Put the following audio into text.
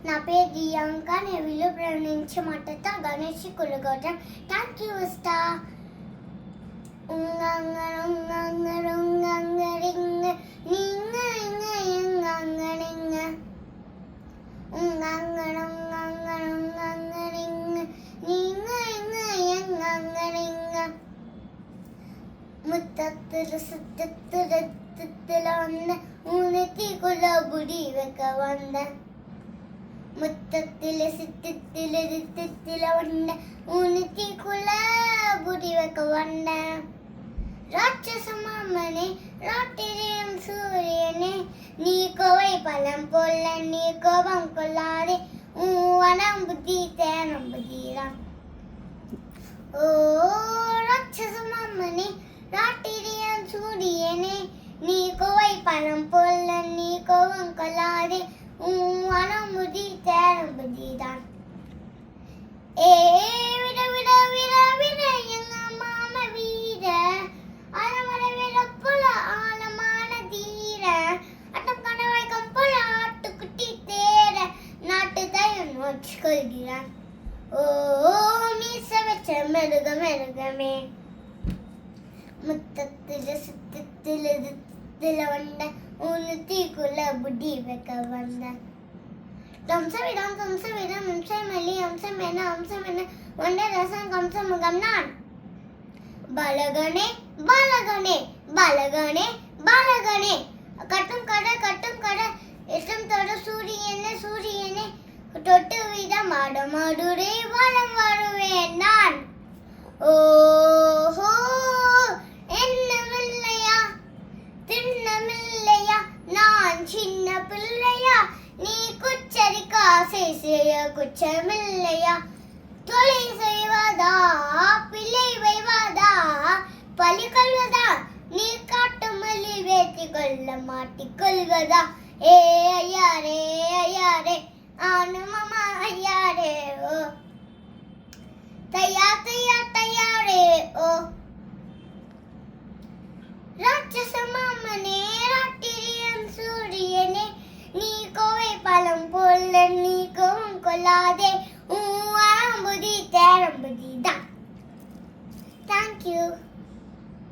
నా పేరు దియాంక. నేను విలుపురం నుంచి మాట్లాడతా. గణేష్ కులగోత్రం. థ్యాంక్ యూ స్టా. ఉంగంగరుంగంగరుంగంగరింగ నింగ ఇంగ ఇంగంగరింగ ఉంగంగరుంగంగరుంగంగరింగ నింగ ఇంగ ఇంగంగరింగ முத்தத்துல சுத்தத்துல ரத்தத்துல வந்த உனத்திக்குள்ள புடி வைக்க வந்த முத்தத்துல சித்தத்துல ரத்தத்துல வந்த உனத்திக்குள்ள புடி வைக்க வந்த ராட்சச மாமனே ராட்டிரியம் சூரியனே நீ கோவை பழம் போல நீ கோபம் கொள்ளாதே வனம் புத்தி தேனம் புத்திதான். ஓ ராட்சச மாமனே ராட்டிரியம் சூரியனே நீ கோவை பழம் போல நீ கோபம் கொள்ளாதே வனமுதி தேரம்புதிதான். ஏ விட விட விட விட எங்க மாம வீர அறமர விட போல ஆழமான தீர அட்டம் கணவாய் கம்போல ஆட்டுக்குட்டி தேர நாட்டு தயம் நோச்சு கொள்கிறான். ஓ மீச வச்ச மெருக மெருகமே முத்தத்துல சுத்தத்துல ரத்தத்துல வந்த உனத்திக்குள்ள புடி வைக்க வந்த தம்சவிடம் தம்சவிடம் அம்சமல்லி அம்சமென அம்சமென வந்த ரசம் கம்சமுகம் நான். பலகனே பலகனே பலகனே பலகனே கட்டும் கடை எட்டும் தொட சூரியனே சூரியனே தொட்டு விட மாடமாடுரே வலம் வருவேன் நான். ஓஹோ என்னமில்லையா திண்ணமில்லையா நான் சின்ன பிள்ளையா நீ குச்சரிக்க ஆசை செய்ய குச்சமில்லையா தொலை செய்வதா பிள்ளை வைவதா பழி கொள்வதா நீ காட்டு மல்லி வேத்தி கொள்ள மாட்டிக்கொள்வதா. ஏ ஐயாரே ஐயாரே ஆனு மாமா ஐயாரே ஓ